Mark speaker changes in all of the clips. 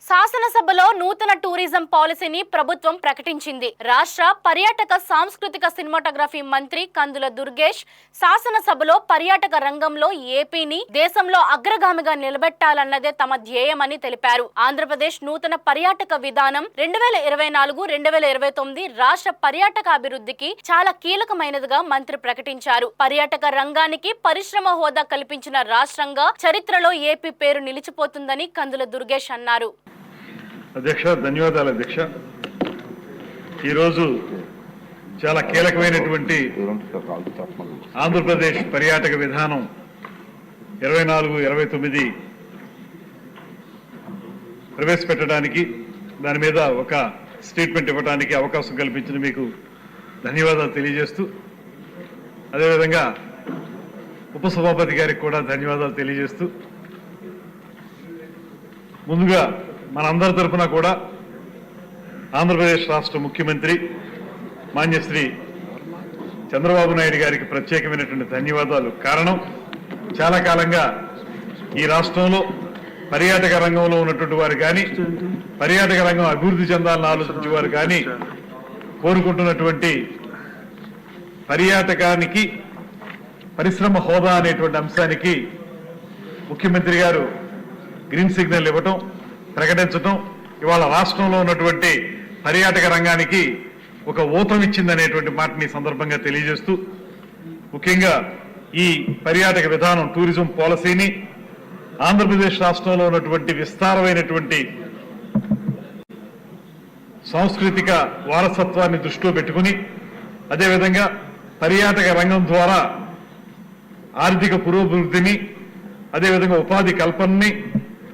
Speaker 1: శాసనసభలో నూతన టూరిజం పాలసీని ప్రభుత్వం ప్రకటించింది. రాష్ట్ర పర్యాటక సాంస్కృతిక సినిమాటోగ్రఫీ మంత్రి కందుల దుర్గేష్ శాసనసభలో పర్యాటక రంగంలో ఏపీని దేశంలో అగ్రగామిగా నిలబెట్టాలన్నదే తమ ధ్యేయమని తెలిపారు. ఆంధ్రప్రదేశ్ నూతన పర్యాటక విధానం 2024-2029 రాష్ట్ర పర్యాటక అభివృద్ధికి చాలా కీలకమైనదిగా మంత్రి ప్రకటించారు. పర్యాటక రంగానికి పరిశ్రమ హోదా కల్పించిన రాష్ట్రంగా చరిత్రలో ఏపీ పేరు నిలిచిపోతుందని కందుల దుర్గేష్ అన్నారు.
Speaker 2: అధ్యక్ష, ధన్యవాదాలు అధ్యక్ష. ఈరోజు చాలా కీలకమైనటువంటి ఆంధ్రప్రదేశ్ పర్యాటక విధానం 24-29 ప్రవేశపెట్టడానికి, దాని మీద ఒక స్టేట్మెంట్ ఇవ్వడానికి అవకాశం కల్పించిన మీకు ధన్యవాదాలు తెలియజేస్తూ, అదేవిధంగా ఉపసభాపతి గారికి కూడా ధన్యవాదాలు తెలియజేస్తూ, ముందుగా మనందరి తరఫున కూడా ఆంధ్రప్రదేశ్ రాష్ట్ర ముఖ్యమంత్రి మాన్యశ్రీ చంద్రబాబు నాయుడు గారికి ప్రత్యేకమైనటువంటి ధన్యవాదాలు. కారణం, చాలా కాలంగా ఈ రాష్ట్రంలో పర్యాటక రంగంలో ఉన్నటువంటి వారు కానీ, పర్యాటక రంగం అభివృద్ధి చెందాలని ఆలోచించే వారు కానీ కోరుకుంటున్నటువంటి పర్యాటకానికి పరిశ్రమ హోదా అనేటువంటి అంశానికి ముఖ్యమంత్రి గారు గ్రీన్ సిగ్నల్ ఇవ్వటం, ప్రకటించడం ఇవాళ రాష్ట్రంలో ఉన్నటువంటి పర్యాటక రంగానికి ఒక ఊతం ఇచ్చిందనేటువంటి మాటని సందర్భంగా తెలియజేస్తూ, ముఖ్యంగా ఈ పర్యాటక విధానం టూరిజం పాలసీని ఆంధ్రప్రదేశ్ రాష్ట్రంలో ఉన్నటువంటి విస్తారమైనటువంటి సాంస్కృతిక వారసత్వాన్ని దృష్టిలో పెట్టుకుని, అదేవిధంగా పర్యాటక రంగం ద్వారా ఆర్థిక పురోభివృద్ధిని, అదేవిధంగా ఉపాధి కల్పనని,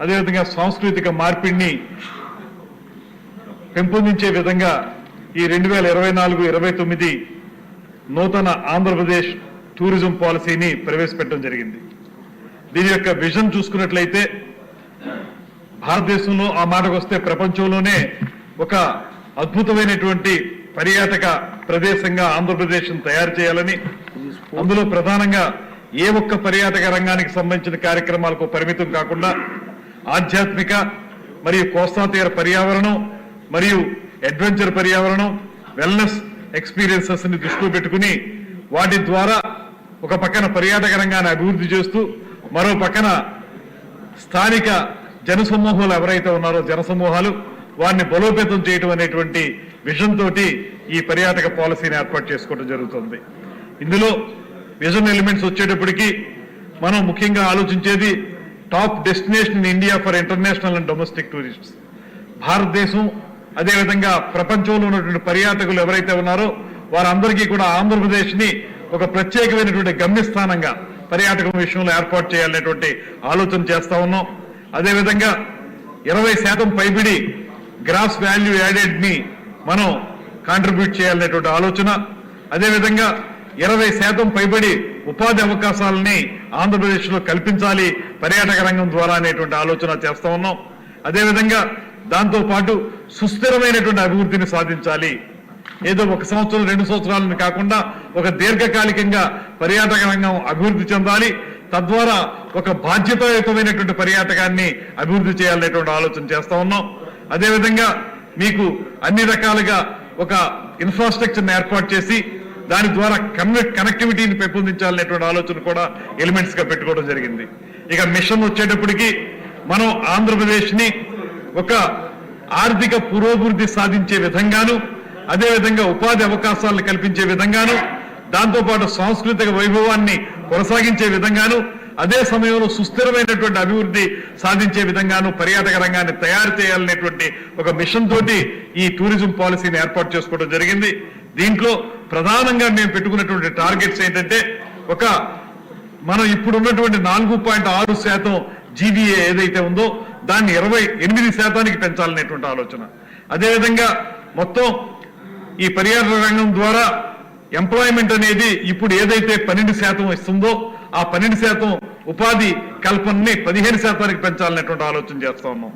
Speaker 2: అదేవిధంగా సాంస్కృతిక మార్పిడిని పెంపొందించే విధంగా ఈ 2024-29 నూతన ఆంధ్రప్రదేశ్ టూరిజం పాలసీని ప్రవేశపెట్టడం జరిగింది. దీని యొక్క విజన్ చూసుకున్నట్లయితే భారతదేశంలో, ఆ మాటకు వస్తే ప్రపంచంలోనే ఒక అద్భుతమైనటువంటి పర్యాటక ప్రదేశంగా ఆంధ్రప్రదేశ్ను తయారు చేయాలని, అందులో ప్రధానంగా ఏ ఒక్క పర్యాటక రంగానికి సంబంధించిన కార్యక్రమాలకు పరిమితం కాకుండా ఆధ్యాత్మిక మరియు కోస్తా తీర పర్యావరణం మరియు అడ్వెంచర్ పర్యావరణం, వెల్నెస్ ఎక్స్పీరియన్సెస్ ని దృష్టిలో పెట్టుకుని వాటి ద్వారా ఒక పక్కన పర్యాటక రంగాన్ని అభివృద్ధి చేస్తూ, మరో పక్కన స్థానిక జనసమూహాలు ఎవరైతే ఉన్నారో జనసమూహాలు వారిని బలోపేతం చేయడం అనేటువంటి విజన్ తోటి ఈ పర్యాటక పాలసీని ఏర్పాటు చేసుకోవడం జరుగుతుంది. ఇందులో విజన్ ఎలిమెంట్స్ వచ్చేటప్పటికి మనం ముఖ్యంగా ఆలోచించేది top destination in India for international and domestic tourists. భారతదేశం, అదేవిధంగా ప్రపంచంలో ఉన్నటువంటి పర్యాటకులు ఎవరైతే ఉన్నారో వారందరికీ కూడా ఆంధ్రప్రదేశ్ని ఒక ప్రత్యేకమైనటువంటి గమ్యస్థానంగా పర్యాటకం విషయంలో ఏర్పాటు చేయాలనేటువంటి ఆలోచన చేస్తా ఉన్నాం. అదేవిధంగా 20% పైబడి గ్రాస్ వాల్యూ యాడెడ్ ని మనం కాంట్రిబ్యూట్ చేయాలనేటువంటి ఆలోచన, అదేవిధంగా 20% పైబడి ఉపాధి అవకాశాలని ఆంధ్రప్రదేశ్ లో కల్పించాలి పర్యాటక రంగం ద్వారా అనేటువంటి ఆలోచన చేస్తా ఉన్నాం. అదేవిధంగా దాంతో పాటు సుస్థిరమైనటువంటి అభివృద్ధిని సాధించాలి. ఏదో 1 సంవత్సరం 2 సంవత్సరాలను కాకుండా ఒక దీర్ఘకాలికంగా పర్యాటక రంగం అభివృద్ధి చెందాలి. తద్వారా ఒక బాధ్యతాయుతమైనటువంటి పర్యాటకాన్ని అభివృద్ధి చేయాలనేటువంటి ఆలోచన చేస్తా ఉన్నాం. అదేవిధంగా మీకు అన్ని రకాలుగా ఒక ఇన్ఫ్రాస్ట్రక్చర్ని ఏర్పాటు చేసి దాని ద్వారా కనెక్టివిటీని పెంపొందించాలనేటువంటి ఆలోచన కూడా ఎలిమెంట్స్ గా పెట్టుకోవడం జరిగింది. ఇక మిషన్ వచ్చేటప్పటికి మనం ఆంధ్రప్రదేశ్ ని ఒక ఆర్థిక పురోభివృద్ధి సాధించే విధంగాను, అదేవిధంగా ఉపాధి అవకాశాలను కల్పించే విధంగాను, దాంతోపాటు సాంస్కృతిక వైభవాన్ని కొనసాగించే విధంగాను, అదే సమయంలో సుస్థిరమైనటువంటి అభివృద్ధి సాధించే విధంగాను పర్యాటక రంగాన్ని తయారు చేయాలనేటువంటి ఒక మిషన్ తోటి ఈ టూరిజం పాలసీని ఏర్పాటు చేసుకోవడం జరిగింది. దీంట్లో ప్రధానంగా మేము పెట్టుకున్నటువంటి టార్గెట్స్ ఏంటంటే, మనం ఇప్పుడు ఉన్నటువంటి 4.6% జీవీఏ ఏదైతే ఉందో దాన్ని 28% పెంచాలనేటువంటి ఆలోచన. అదేవిధంగా మొత్తం ఈ పర్యాటక రంగం ద్వారా ఎంప్లాయ్మెంట్ అనేది ఇప్పుడు ఏదైతే 12% ఇస్తుందో ఆ 12% ఉపాధి కల్పనని 15% పెంచాలనేటువంటి ఆలోచన చేస్తా ఉన్నాం.